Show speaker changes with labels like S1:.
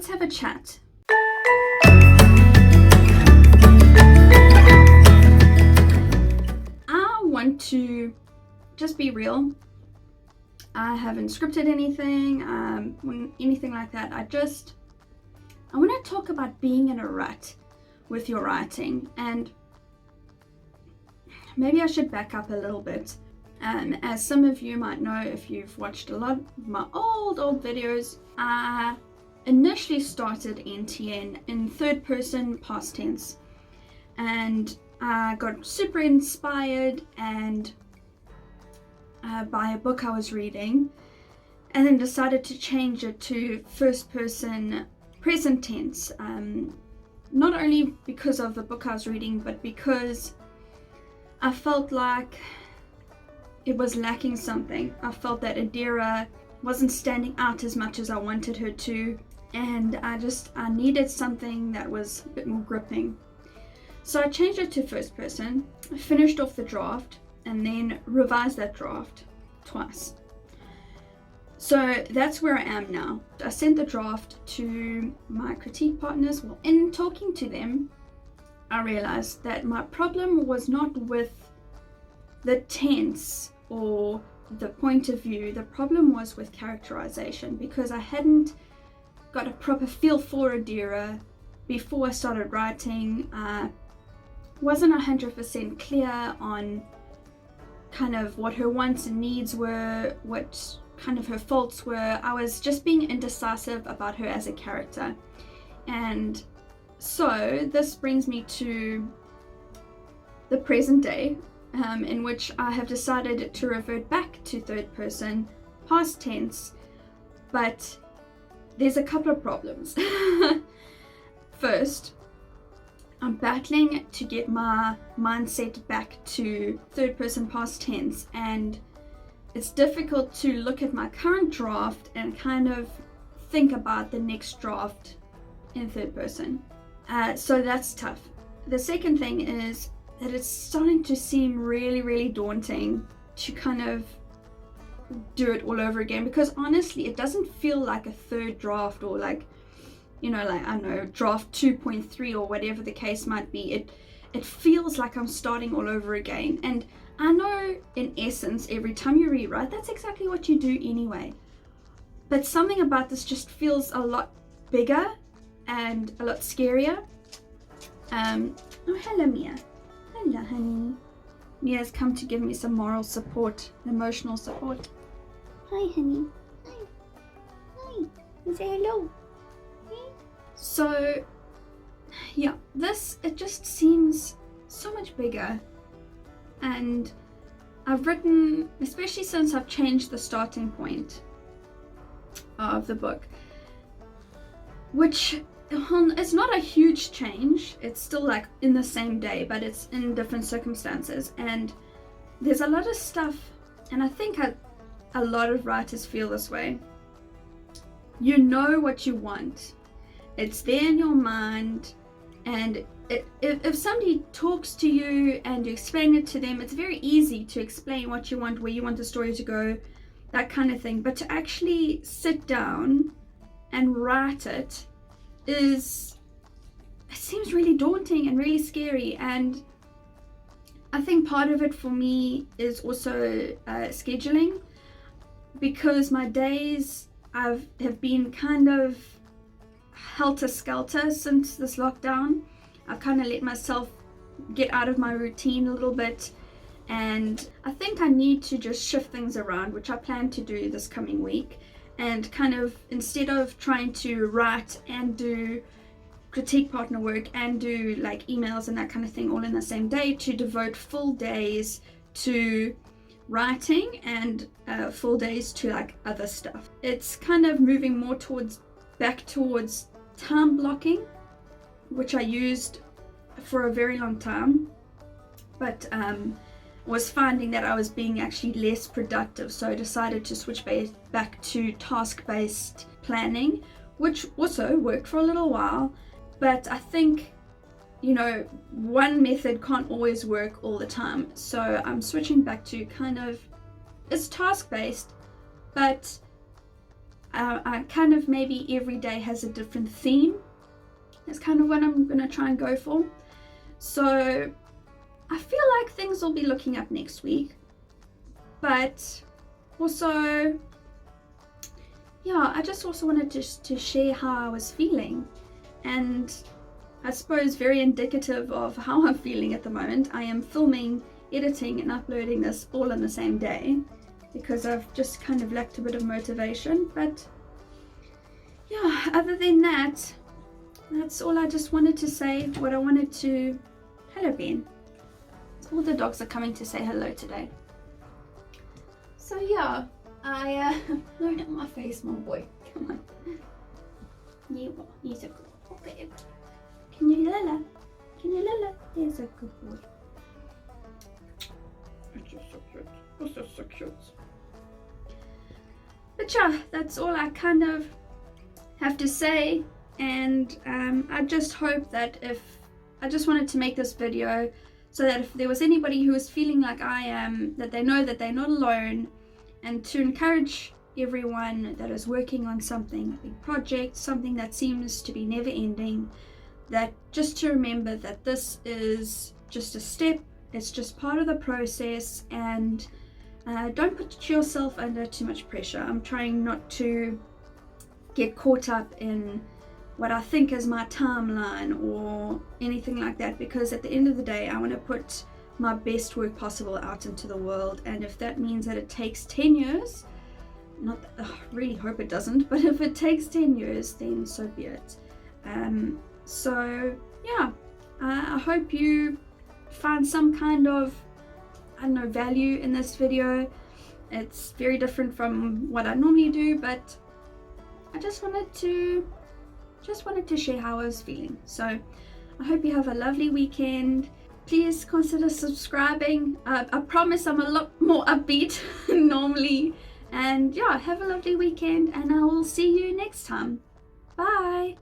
S1: let's have a chat. I want to just be real. I haven't scripted anything, anything like that. I want to talk about being in a rut with your writing, and maybe I should back up a little bit. As some of you might know, if you've watched a lot of my old videos, I initially started NTN in third person past tense, and I got super inspired and by a book I was reading, and then decided to change it to first person present tense, not only because of the book I was reading, but because I felt like it was lacking something. I felt that Adira wasn't standing out as much as I wanted her to, and I needed something that was a bit more gripping. So I changed it to first person, finished off the draft, and then revised that draft twice. So that's where I am now. I sent the draft to my critique partners. Well, in talking to them, I realized that my problem was not with the tense or the point of view. The problem was with characterization, because I hadn't got a proper feel for Adira before I started writing. I wasn't 100% clear on kind of what her wants and needs were, what kind of her faults were. I was just being indecisive about her as a character. And so this brings me to the present day, in which I have decided to revert back to third person past tense, but there's a couple of problems. First, I'm battling to get my mindset back to third person past tense, and it's difficult to look at my current draft and kind of think about the next draft in third person. So that's tough. The second thing is that it's starting to seem really, really daunting to kind of do it all over again, because honestly, it doesn't feel like a third draft, or like, you know, like, I don't know, draft 2.3 or whatever the case might be. It feels like I'm starting all over again. And I know in essence, every time you rewrite, that's exactly what you do anyway. But something about this just feels a lot bigger and a lot scarier. Oh, hello, Mia. Hello, honey. Mia's come to give me some moral support, emotional support. Hi, honey. Hi. Hi. You say hello. So, yeah, it just seems so much bigger. And I've written, especially since I've changed the starting point of the book, which it's not a huge change. It's still like in the same day, but it's in different circumstances. And there's a lot of stuff, and I think a lot of writers feel this way. You know what you want. It's there in your mind, and if somebody talks to you and you explain it to them, it's very easy to explain what you want, where you want the story to go, that kind of thing. But to actually sit down and write it seems really daunting and really scary. And I think part of it for me is also scheduling, because my days have been kind of helter-skelter since this lockdown. I've kind of let myself get out of my routine a little bit, and I think I need to just shift things around, which I plan to do this coming week, and kind of, instead of trying to write and do critique partner work and do like emails and that kind of thing all in the same day, to devote full days to writing and full days to like other stuff. It's kind of moving more back towards time blocking, which I used for a very long time, but was finding that I was being actually less productive. So I decided to switch back to task-based planning, which also worked for a little while. But I think, you know, one method can't always work all the time. So I'm switching back to kind of, it's task-based, but I kind of maybe every day has a different theme. That's kind of what I'm gonna try and go for. So I feel like things will be looking up next week, but also, yeah, I just also wanted to share how I was feeling, and I suppose very indicative of how I'm feeling at the moment. I am filming, editing and uploading this all in the same day because I've just kind of lacked a bit of motivation. But yeah, other than that, that's all I just wanted to say. What I wanted to... Hello, Ben. All the dogs are coming to say hello today. So yeah, load up my face, my boy. Come on. You're so good. Okay. Can you lala? Can you lala? There's a good boy. It's just so cute. It's just so cute. But yeah, that's all I kind of have to say. And I just hope that I just wanted to make this video so that if there was anybody who was feeling like I am, that they know that they're not alone, and to encourage everyone that is working on something, a big project, something that seems to be never ending, that just to remember that this is just a step, it's just part of the process, and don't put yourself under too much pressure. I'm trying not to get caught up in what I think is my timeline or anything like that, because at the end of the day I want to put my best work possible out into the world, and if that means that it takes 10 years, not that, I really hope it doesn't, but if it takes 10 years then so be it. So yeah, I hope you find some kind of, I don't know, value in this video. It's very different from what I normally do, but I just wanted to share how I was feeling. So I hope you have a lovely weekend. Please consider subscribing. I promise I'm a lot more upbeat normally. And yeah, have a lovely weekend, and I will see you next time. Bye.